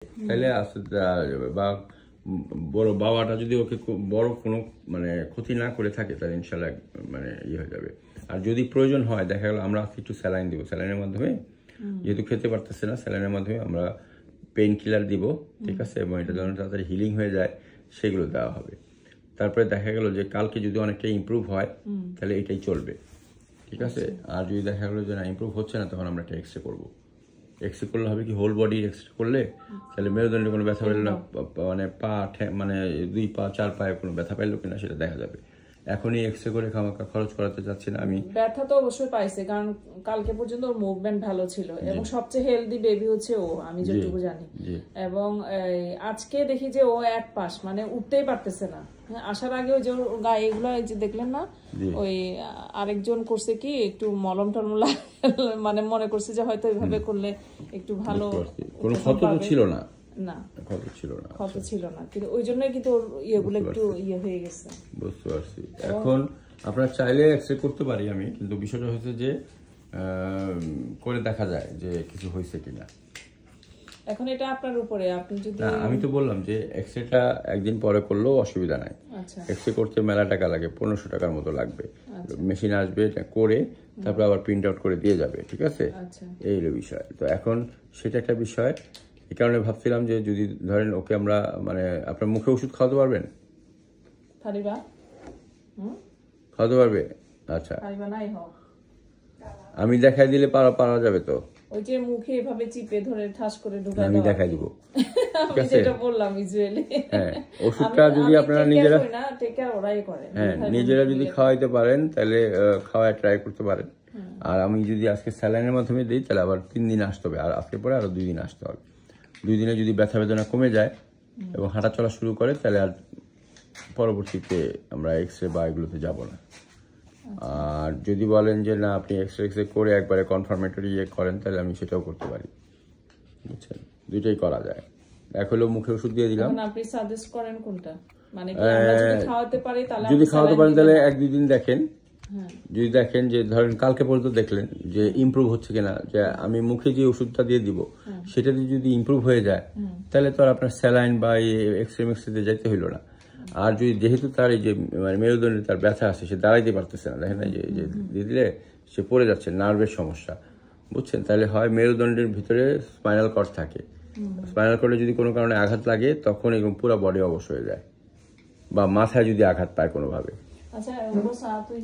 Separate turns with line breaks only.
তাহলে আস্তে আস্তে যাবে। বা বড় বাবাটা যদি ওকে বড় কোনো মানে ক্ষতি না করে থাকে তাহলে ইনশাল্লাহ মানে হয়ে যাবে। আর যদি প্রয়োজন হয় দেখা গেল আমরা একটু স্যালাইন দিব, স্যালাইনের মাধ্যমে যেহেতু খেতে পারতেছে না স্যালাইনের মাধ্যমে আমরা পেইন কিলার দিব, ঠিক আছে, এবং এটা যেন তাড়াতাড়ি হিলিং হয়ে যায় সেগুলো দেওয়া হবে। তারপরে দেখা গেল যে কালকে যদি অনেকটা ইমপ্রুভ হয় তাহলে এটাই চলবে, ঠিক আছে। আর যদি দেখা গেলো যে না ইমপ্রুভ হচ্ছে না তখন আমরা একটা এক্সরে করবো। এক্সরে করলে হবে কি হোল বডি এক্সরে করলে তাহলে মেরুদণ্ডে কোনো ব্যথা পেল না, মানে পা মানে 2 পা 4 পায়ে কোনো ব্যথা পাইলো কিনা সেটা দেখা যাবে। এখনই এক্সরে করে খামাখা খরচ করাতে চাচ্ছি না আমি।
ব্যথা তো অবশ্যই পাইছে, কারণ কালকে পর্যন্ত ওর মুভমেন্ট ভালো ছিল এবং সবচেয়ে হেলদি বেবি হচ্ছে ও, আমি যতটুকু জানি। এবং আজকে দেখি যে ও এক পাশ মানে উঠতেই পারতেছে না। আসার আগে ওই যে গায়ে এগুলো যে দেখলেন না, ওই আরেকজন করছে কি একটু মলম টলম মানে মনে করছে যে হয়তো এইভাবে করলে একটু ভালো,
কোনো ক্ষত তো ছিল না,
না
ক্ষত ছিল না,
ক্ষত ছিল না, কিন্তু ওই জন্যই কিন্তু ওর ইয়েগুলো একটু হয়ে গেছে।
বুঝতে পারছি। এখন আপনারা চাইলে এক্সরে করতে পারি আমি, কিন্তু বিষয়টা হচ্ছে যে করে দেখা যায় যে কিছু হয়েছে কিনা।
এখন এটা আপনার উপরে, আপনি যদি
আমি তো বললাম যে এক্সরেটা একদিন পরে করলেও অসুবিধা নাই। এক্সরে করতে মেলা টাকা লাগে, 1500 টাকার মতো লাগবে। মেশিন আসবে, এটা করে তারপর আবার প্রিন্ট আউট করে দিয়ে যাবে, ঠিক আছে। এই হলো বিষয়। তো এখন সেটা একটা বিষয়, এই কারণে ভাবছিলাম যে যদি ধরেন ওকে আমরা মানে আপনার মুখে ওষুধ খাওয়াতে পারবেন, খাওয়াতে পারবে? আচ্ছা, আমি দেখাই দিলে পারা যাবে তো?
ওই যে মুখে এভাবে চিপে ধরে ঠাস করে ঢুকাই
আমি দেখাই দিব,
আমি যেটা বললাম ইউজুয়ালি।
হ্যাঁ, ওষুধটা যদি আপনারা নিজেরা
না টেক কেয়ার ওরাই করে,
হ্যাঁ নিজেরা যদি খাওয়াইতে পারেন তাহলে খাওয়ায় ট্রাই করতে পারেন। আর আমি যদি আজকে স্যালাইনের মাধ্যমে দিই তাহলে আবার 3 দিন আসতে হবে, আর আজকে পরে আরো 2 দিন আসতে হবে। 2 দিনে যদি ব্যথা বেদনা কমে যায় এবং হাঁটা চলা শুরু করে তাহলে আর পরবর্তীতে আমরা এক্সরে বা এগুলোতে যাব না। আর যদি বলেন যে না আপনি এক্সরে করে একবারে কনফার্মেটরি করেন তাহলে আমি সেটাও করতে পারি, বুঝছেন, দুইটাই করা যায়। এক হলো মুখে ওষুধ দিয়ে দিলাম।
আপনি সাজেস্ট করেন কোনটা, মানে কি আমরা যদি খাওয়াতে পারি তাহলে?
যদি খাওয়াতে পারেন তাহলে 1-2 দিন দেখেন। যদি দেখেন যে ধরেন কালকে পর্যন্ত দেখলেন যে ইমপ্রুভ হচ্ছে কিনা, যে আমি মুখে যে ওষুধটা দিয়ে দিব সেটাতে যদি ইমপ্রুভ হয়ে যায় তাহলে তো আর আপনার স্যালাইন বা এক্সরে যাইতে হইলো না। আর যদি যেহেতু তার এই যে মানে মেরুদণ্ডে তার ব্যথা আছে, সে দাঁড়াইতে পারতেছে না, দেখেন না যে দিয়ে দিলে সে পড়ে যাচ্ছে, নার্ভের সমস্যা, বুঝছেন। তাহলে হয় মেরুদণ্ডের ভিতরে স্পাইনাল কর্ড থাকে, স্পাইনাল কর্ডে যদি কোনো কারণে আঘাত লাগে তখন এরকম পুরো বডি অবশ হয়ে যায়, বা মাথায় যদি আঘাত পায় কোনোভাবে।
আচ্ছা, তুই